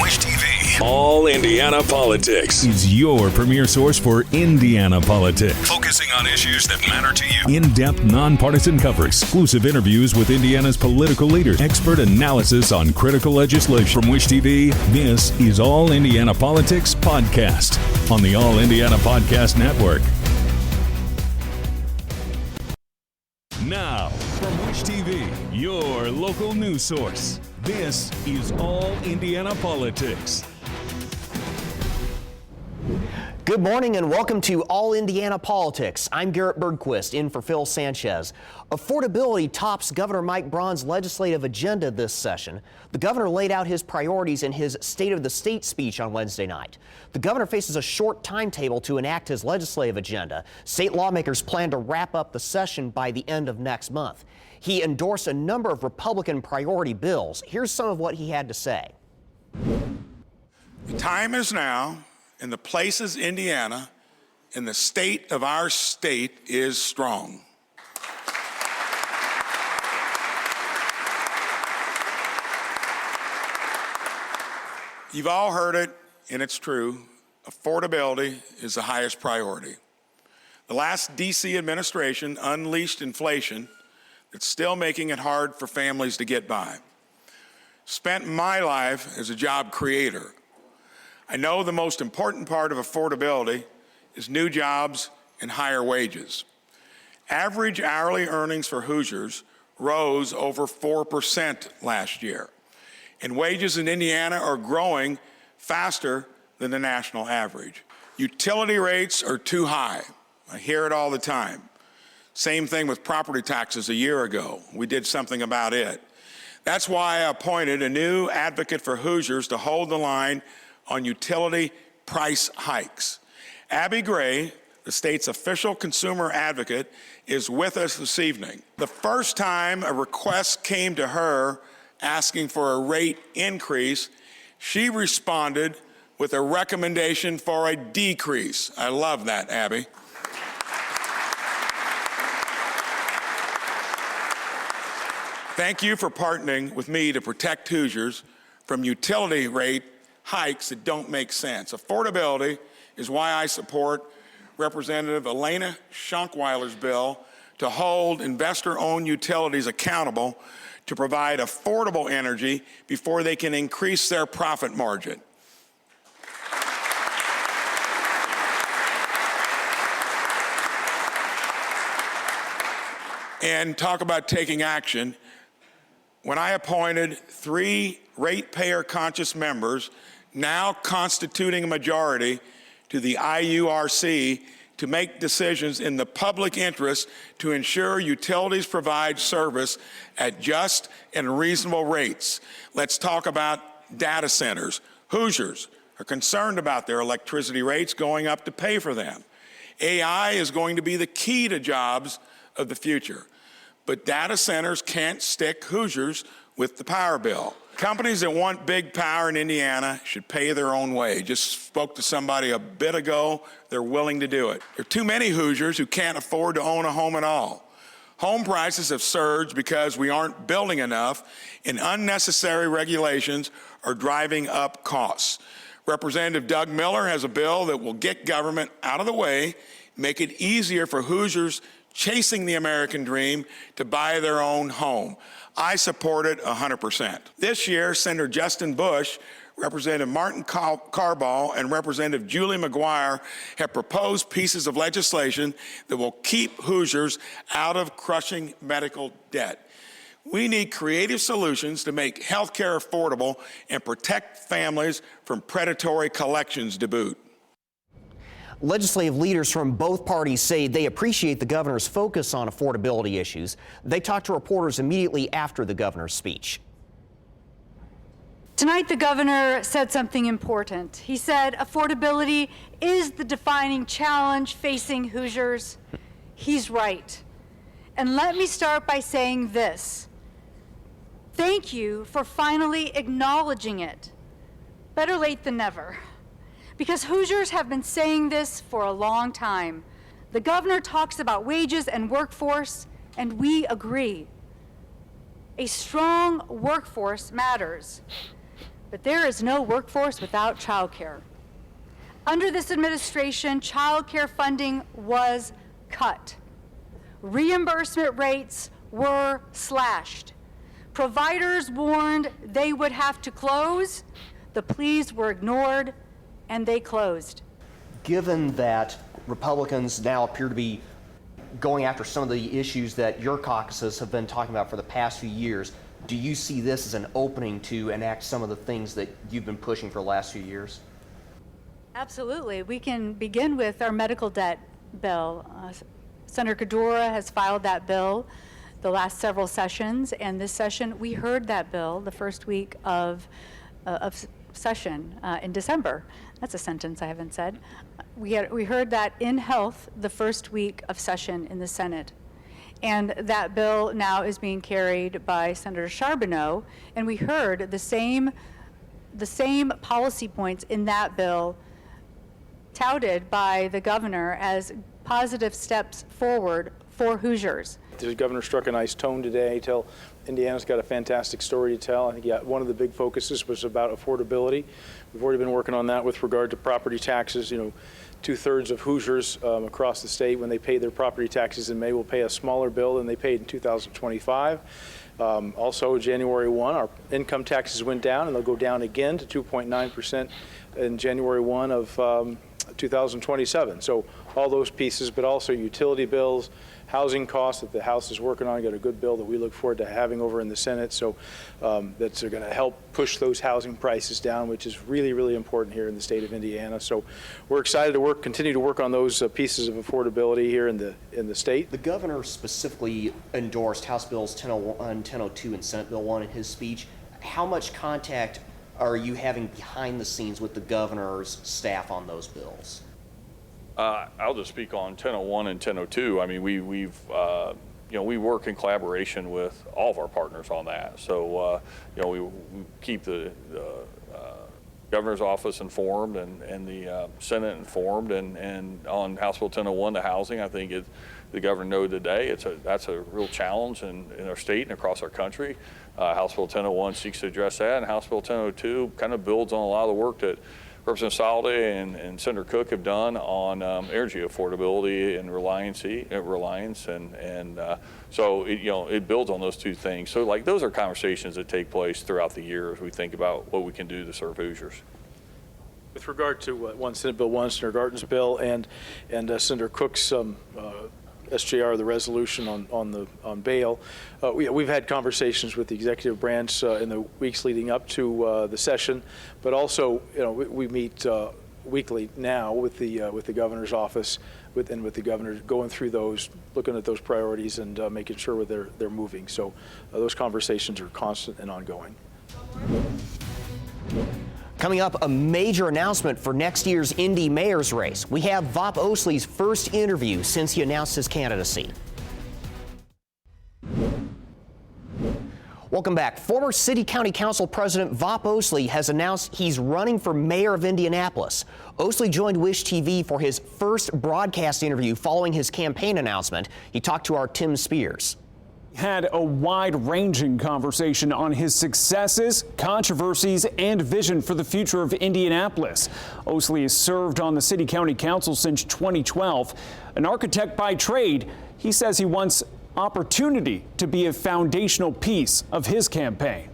Wish TV, All Indiana Politics is your premier source for Indiana politics. Focusing on issues that matter to you. In-depth, nonpartisan coverage, exclusive interviews with Indiana's political leaders, expert analysis on critical legislation. From Wish TV, this is All Indiana Politics Podcast on the All Indiana Podcast Network. Now, from Wish TV, your local news source, this is All Indiana Politics. Good morning and welcome to All Indiana Politics. I'm Garrett Bergquist, in for Phil Sanchez. Affordability tops Governor Mike Braun's legislative agenda this session. The governor laid out his priorities in his State of the State speech on Wednesday night. The governor faces a short timetable to enact his legislative agenda. State lawmakers plan to wrap up the session by the end of next month. He endorsed a number of Republican priority bills. Here's some of what he had to say. The time is now, and the place is Indiana, and the state of our state is strong. You've all heard it, and it's true. Affordability is the highest priority. The last D.C. administration unleashed inflation that's still making it hard for families to get by. Spent my life as a job creator. I know the most important part of affordability is new jobs and higher wages. Average hourly earnings for Hoosiers rose over 4% last year, and wages in Indiana are growing faster than the national average. Utility rates are too high. I hear it all the time. Same thing with property taxes a year ago. We did something about it. That's why I appointed a new advocate for Hoosiers to hold the line on utility price hikes. Abby Gray, the state's official consumer advocate, is with us this evening. The first time a request came to her asking for a rate increase, she responded with a recommendation for a decrease. I love that, Abby. Thank you for partnering with me to protect Hoosiers from utility rate hikes that don't make sense. Affordability is why I support Representative Elena Schunkweiler's bill to hold investor-owned utilities accountable to provide affordable energy before they can increase their profit margin. And talk about taking action. When I appointed 3 ratepayer-conscious members, now constituting a majority, to the IURC to make decisions in the public interest to ensure utilities provide service at just and reasonable rates. Let's talk about data centers. Hoosiers are concerned about their electricity rates going up to pay for them. AI is going to be the key to jobs of the future. But data centers can't stick Hoosiers with the power bill. Companies that want big power in Indiana should pay their own way. Just spoke to somebody a bit ago. They're willing to do it. There are too many Hoosiers who can't afford to own a home at all. Home prices have surged because we aren't building enough, and unnecessary regulations are driving up costs. Representative Doug Miller has a bill that will get government out of the way, make it easier for Hoosiers chasing the American dream to buy their own home. I support it 100%. This year, Senator Justin Bush, Representative Martin Carball, and Representative Julie McGuire have proposed pieces of legislation that will keep Hoosiers out of crushing medical debt. We need creative solutions to make health care affordable and protect families from predatory collections to boot. Legislative leaders from both parties say they appreciate the governor's focus on affordability issues. They talked to reporters immediately after the governor's speech. Tonight, the governor said something important. He said affordability is the defining challenge facing Hoosiers. He's right. And let me start by saying this. Thank you for finally acknowledging it. Better late than never. Because Hoosiers have been saying this for a long time. The governor talks about wages and workforce, and we agree. A strong workforce matters. but there is no workforce without childcare. Under this administration, childcare funding was cut. Reimbursement rates were slashed. Providers warned they would have to close. The pleas were ignored, and they closed. Given that Republicans now appear to be going after some of the issues that your caucuses have been talking about for the past few years, do you see this as an opening to enact some of the things that you've been pushing for the last few years? Absolutely. We can begin with our medical debt bill. Senator Kadora has filed that bill the last several sessions, and this session we heard that bill the first week of session in December. That's a sentence I haven't said. We heard that in health the first week of session in the Senate. And that bill now is being carried by Senator Charbonneau, and we heard the same policy points in that bill touted by the governor as positive steps forward for Hoosiers. The governor struck a nice tone today. Indiana's got a fantastic story to tell. I think one of the big focuses was about affordability. We've already been working on that with regard to property taxes. You know, 2/3 of Hoosiers across the state, when they pay their property taxes in May, will pay a smaller bill than they paid in 2025. Also, January 1, our income taxes went down, and they'll go down again to 2.9% in January 1 of 2027. So all those pieces, but also utility bills, housing costs that the House is working on. Got a good bill that we look forward to having over in the Senate. So that's going to help push those housing prices down, which is really, really important here in the state of Indiana. So we're excited to continue to work on those pieces of affordability here in the state. The governor specifically endorsed House Bills 1001, 1002, and Senate Bill 1 in his speech. How much contact are you having behind the scenes with the governor's staff on those bills? I'll just speak on 1001 and 1002. I mean, we work in collaboration with all of our partners on that. So, we keep the governor's office informed and the Senate informed. And on House Bill 1001, the housing, I think the governor noted today, that's a real challenge in our state and across our country. House Bill 1001 seeks to address that, and House Bill 1002 kind of builds on a lot of the work that Representative Soliday and Senator Cook have done on energy affordability and reliance, and so it builds on those two things. So like those are conversations that take place throughout the year as we think about what we can do to serve Hoosiers. With regard to one Senate Bill 1, Senator Garton's bill, and Senator Cook's SJR, the resolution on bail, we've had conversations with the executive branch in the weeks leading up to the session, but also we meet weekly now with the governor's office, with the governor going through those, looking at those priorities and making sure they're moving. So those conversations are constant and ongoing. Coming up, a major announcement for next year's Indy mayor's race. We have Vop Osili's first interview since he announced his candidacy. Welcome back. Former City County Council President Vop Osili has announced he's running for mayor of Indianapolis. Osili joined Wish TV for his first broadcast interview following his campaign announcement. He talked to our Tim Spears. Had a wide-ranging conversation on his successes, controversies, and vision for the future of Indianapolis. Osili has served on the City County Council since 2012. An architect by trade, he says he wants opportunity to be a foundational piece of his campaign.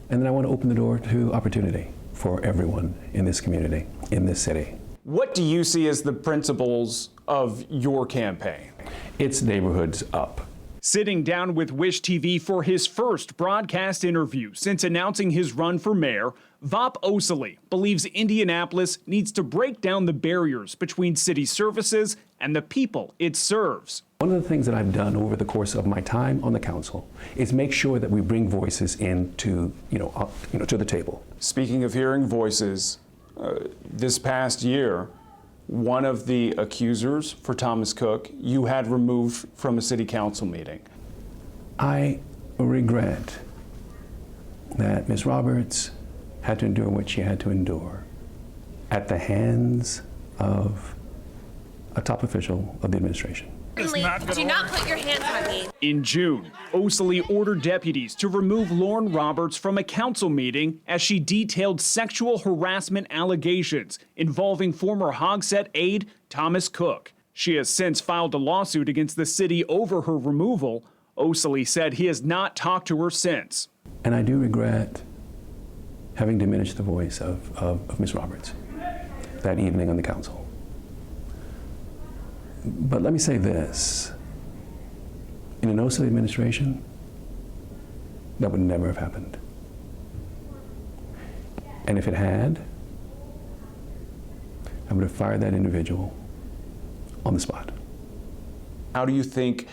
And then I want to open the door to opportunity for everyone in this community, in this city. What do you see as the principles of your campaign? It's neighborhoods up. Sitting down with Wish TV for his first broadcast interview since announcing his run for mayor, Vop Osili believes Indianapolis needs to break down the barriers between city services and the people it serves. One of the things that I've done over the course of my time on the council is make sure that we bring voices into, to the table. Speaking of hearing voices, this past year, one of the accusers for Thomas Cook, you had removed from a city council meeting. I regret that Ms. Roberts had to endure what she had to endure at the hands of a top official of the administration. Do not put your hands on me. In June, Osili ordered deputies to remove Lauren Roberts from a council meeting as she detailed sexual harassment allegations involving former Hogsett aide Thomas Cook. She has since filed a lawsuit against the city over her removal. Osili said he has not talked to her since. And I do regret having diminished the voice of Ms. Roberts that evening on the council. But let me say this, in an Osili administration, that would never have happened. And if it had, I would have fired that individual on the spot. How do you think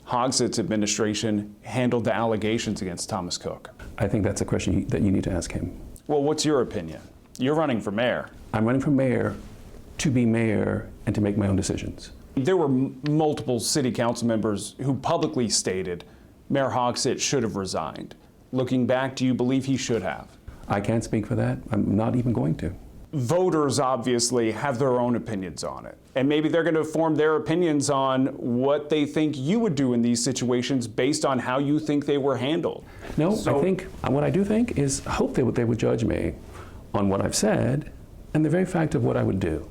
Hogsett's administration handled the allegations against Thomas Cook? I think that's a question that you need to ask him. Well, what's your opinion? You're running for mayor. I'm running for mayor to be mayor and to make my own decisions. There were multiple city council members who publicly stated Mayor Hogsett should have resigned. Looking back, do you believe he should have? I can't speak for that. I'm not even going to. Voters obviously have their own opinions on it. And maybe they're going to form their opinions on what they think you would do in these situations based on how you think they were handled. No, I think what I do think is I hope they would judge me on what I've said and the very fact of what I would do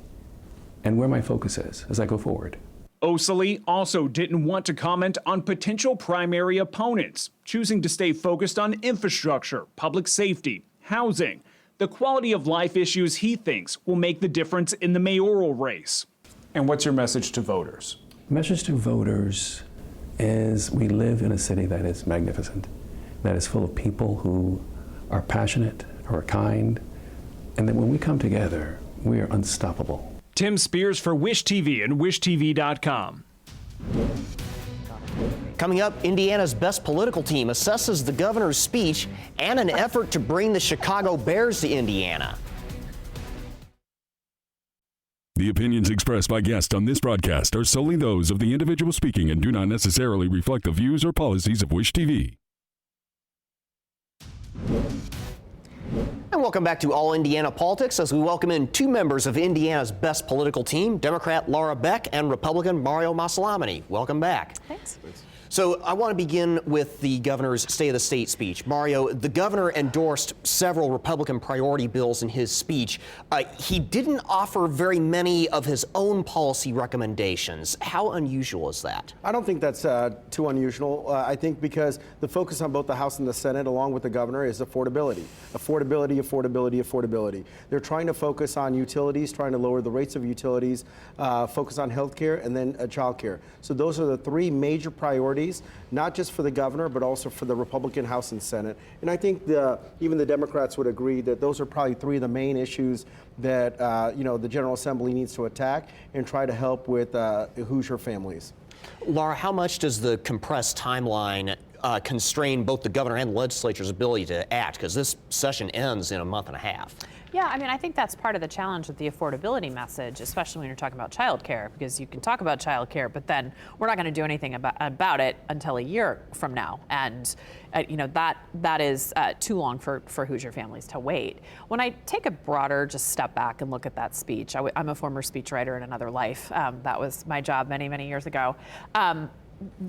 and where my focus is as I go forward. Osili also didn't want to comment on potential primary opponents, choosing to stay focused on infrastructure, public safety, housing, the quality of life issues he thinks will make the difference in the mayoral race. And what's your message to voters? Message to voters is we live in a city that is magnificent, that is full of people who are passionate, who are kind, and that when we come together, we are unstoppable. Tim Spears for Wish TV and WishTV.com. Coming up, Indiana's best political team assesses the governor's speech and an effort to bring the Chicago Bears to Indiana. The opinions expressed by guests on this broadcast are solely those of the individual speaking and do not necessarily reflect the views or policies of Wish TV. And welcome back to All Indiana Politics as we welcome in two members of Indiana's best political team, Democrat Laura Beck and Republican Mario Masalamany. Welcome back. Thanks. So I want to begin with the governor's State of the State speech. Mario, the governor endorsed several Republican priority bills in his speech. He didn't offer very many of his own policy recommendations. How unusual is that? I don't think that's too unusual. I think because the focus on both the House and the Senate, along with the governor, is affordability. Affordability, affordability, affordability. They're trying to focus on utilities, trying to lower the rates of utilities, focus on health care, and then child care. So those are the three major priorities, not just for the governor, but also for the Republican House and Senate. And I think even the Democrats would agree that those are probably three of the main issues that the General Assembly needs to attack and try to help with Hoosier families. Laura, how much does the compressed timeline constrain both the governor and the legislature's ability to act? Because this session ends in a month and a half. Yeah, I mean, I think that's part of the challenge with the affordability message, especially when you're talking about childcare, because you can talk about childcare, but then we're not going to do anything about it until a year from now. And, that is too long for Hoosier families to wait. When I take a broader just step back and look at that speech, I'm a former speechwriter in another life. That was my job many, many years ago.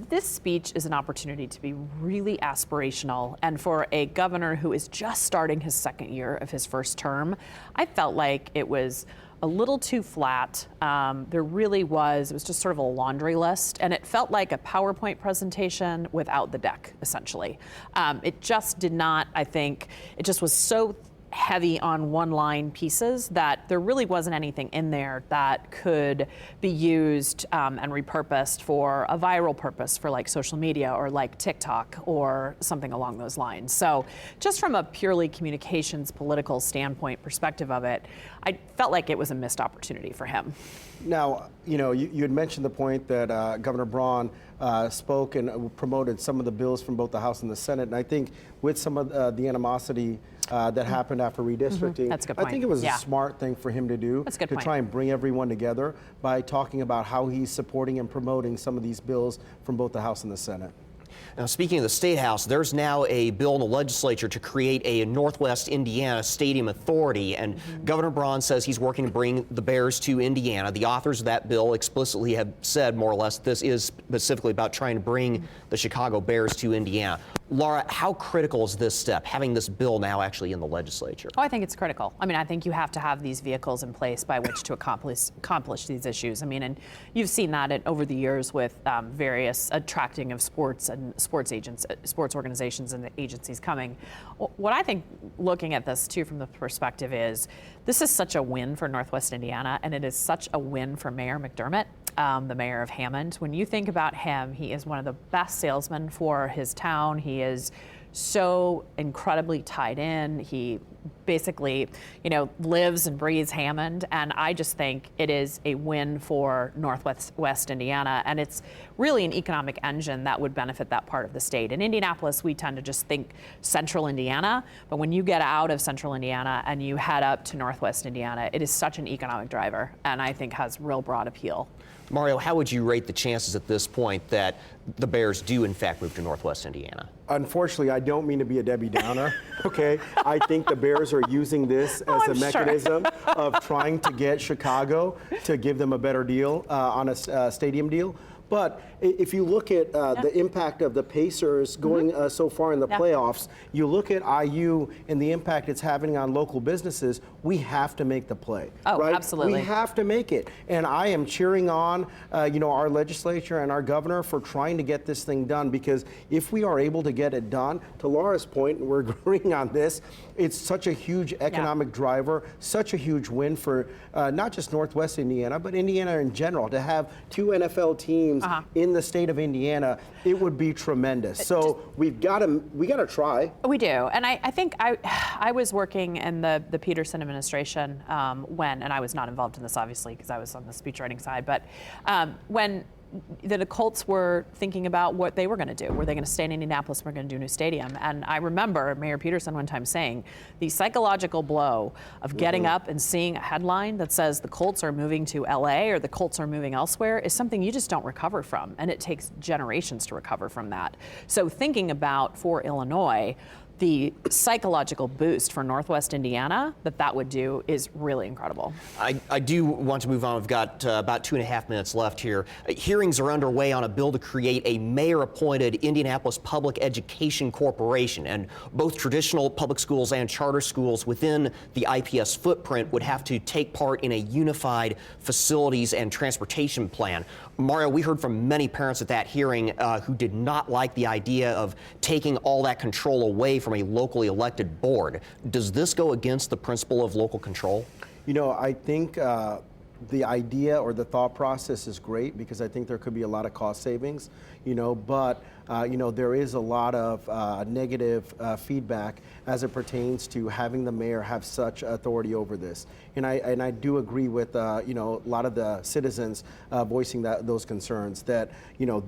This speech is an opportunity to be really aspirational, and for a governor who is just starting his second year of his first term, I felt like it was a little too flat. It was just sort of a laundry list, and it felt like a PowerPoint presentation without the deck, essentially. It just did not, I think, it just was so heavy on one-line pieces that there really wasn't anything in there that could be used and repurposed for a viral purpose for like social media or like TikTok or something along those lines. So just from a purely communications political standpoint perspective of it, I felt like it was a missed opportunity for him. Now, you had mentioned the point that Governor Braun spoke and promoted some of the bills from both the House and the Senate, and I think with some of the animosity that happened after redistricting, That's a good point. I think it was a smart thing for him to do, That's a good point. try and bring everyone together by talking about how he's supporting and promoting some of these bills from both the House and the Senate. Now, speaking of the State House, there's now a bill in the legislature to create a Northwest Indiana Stadium Authority, and Governor Braun says he's working to bring the Bears to Indiana. The authors of that bill explicitly have said, more or less, this is specifically about trying to bring the Chicago Bears to Indiana. Laura, how critical is this step, having this bill now actually in the legislature? Oh, I think it's critical. I mean, I think you have to have these vehicles in place by which to accomplish these issues. I mean, and you've seen that over the years with various attracting of sports and sports organizations and the agencies coming. What I think, looking at this too from the perspective is, this is such a win for Northwest Indiana, and it is such a win for Mayor McDermott, the mayor of Hammond. When you think about him, he is one of the best salesmen for his town. He is so incredibly tied in. He basically, lives and breathes Hammond. And I just think it is a win for Northwest Indiana. And it's really an economic engine that would benefit that part of the state. In Indianapolis, we tend to just think central Indiana. But when you get out of central Indiana and you head up to Northwest Indiana, it is such an economic driver, and I think has real broad appeal. Mario, how would you rate the chances at this point that the Bears do in fact move to Northwest Indiana? Unfortunately, I don't mean to be a Debbie Downer, okay? I think the Bears are using this as a mechanism of trying to get Chicago to give them a better deal on a stadium deal. But if you look at the impact of the Pacers going so far in the playoffs, you look at IU and the impact it's having on local businesses, we have to make the play. Oh, right? absolutely. We have to make it. And I am cheering on, our legislature and our governor for trying to get this thing done, because if we are able to get it done, to Laura's point, and we're agreeing on this, it's such a huge economic driver, such a huge win for not just Northwest Indiana, but Indiana in general. To have two NFL teams in the state of Indiana, it would be tremendous. So we got to try. We do, and I think I was working in the Peterson administration and I was not involved in this obviously because I was on the speechwriting side, but when the Colts were thinking about what they were going to do. Were they going to stay in Indianapolis? We're going to do a new stadium. And I remember Mayor Peterson one time saying the psychological blow of getting up and seeing a headline that says the Colts are moving to LA or the Colts are moving elsewhere is something you just don't recover from. And it takes generations to recover from that. So thinking about for Illinois, the psychological boost for Northwest Indiana that would do is really incredible. I do want to move on. We've got about 2.5 minutes left here. Hearings are underway on a bill to create a mayor-appointed Indianapolis Public Education Corporation, and both traditional public schools and charter schools within the IPS footprint would have to take part in a unified facilities and transportation plan. Mario, we heard from many parents at that hearing who did not like the idea of taking all that control away from a locally elected board. Does this go against the principle of local control? I think the idea or the thought process is great, because I think there could be a lot of cost savings, but there is a lot of negative feedback as it pertains to having the mayor have such authority over this. And I do agree with a lot of the citizens voicing those concerns that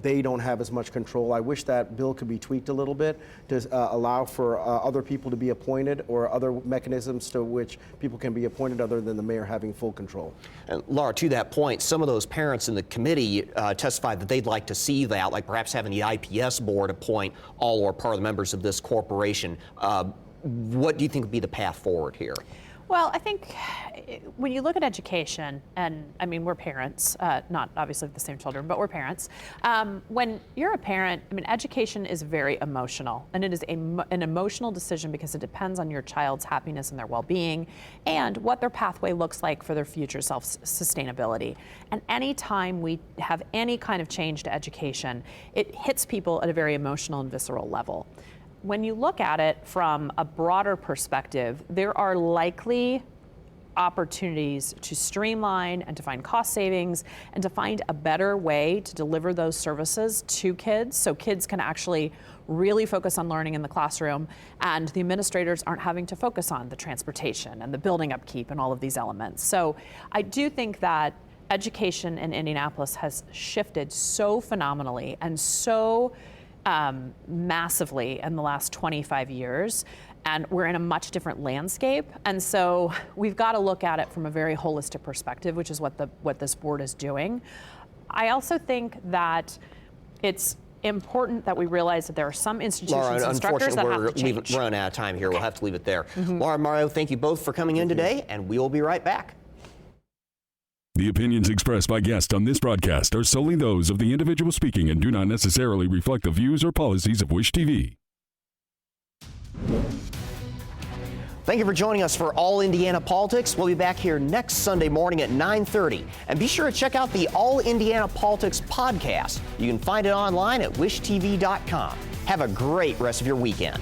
they don't have as much control. I wish that bill could be tweaked a little bit to allow for other people to be appointed, or other mechanisms to which people can be appointed other than the mayor having full control. And Laura, to that point, some of those parents in the committee testified that they'd like to see that, like perhaps having the IPS board appoint all or part of the members of this corporation. What do you think would be the path forward here? Well, I think when you look at education, and I mean, we're parents, not obviously the same children, but we're parents. When you're a parent, I mean, education is very emotional, and it is an emotional decision because it depends on your child's happiness and their well-being and what their pathway looks like for their future self-sustainability. And anytime we have any kind of change to education, it hits people at a very emotional and visceral level. When you look at it from a broader perspective, there are likely opportunities to streamline and to find cost savings and to find a better way to deliver those services to kids, so kids can actually really focus on learning in the classroom and the administrators aren't having to focus on the transportation and the building upkeep and all of these elements. So I do think that education in Indianapolis has shifted so phenomenally and so massively in the last 25 years, and we're in a much different landscape. And so we've got to look at it from a very holistic perspective, which is what this board is doing. I also think that it's important that we realize that there are some institutions Laura, and structures that have to change. Unfortunately, we're running out of time here. We'll have to leave it there. Laura and Mario, thank you both for coming in today, and we will be right back. The opinions expressed by guests on this broadcast are solely those of the individual speaking and do not necessarily reflect the views or policies of Wish TV. Thank you for joining us for All Indiana Politics. We'll be back here next Sunday morning at 9:30. And be sure to check out the All Indiana Politics podcast. You can find it online at wishtv.com. Have a great rest of your weekend.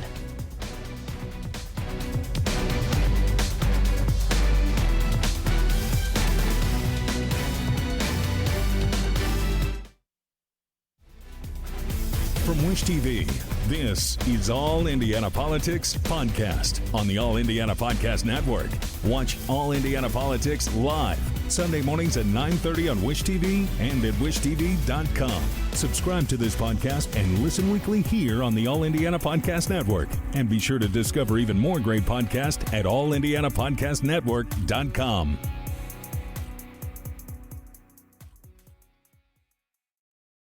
From Wish TV, this is All Indiana Politics Podcast on the All Indiana Podcast Network. Watch All Indiana Politics live Sunday mornings at 9:30 on Wish TV and at wishtv.com. Subscribe to this podcast and listen weekly here on the All Indiana Podcast Network. And be sure to discover even more great podcasts at allindianapodcastnetwork.com.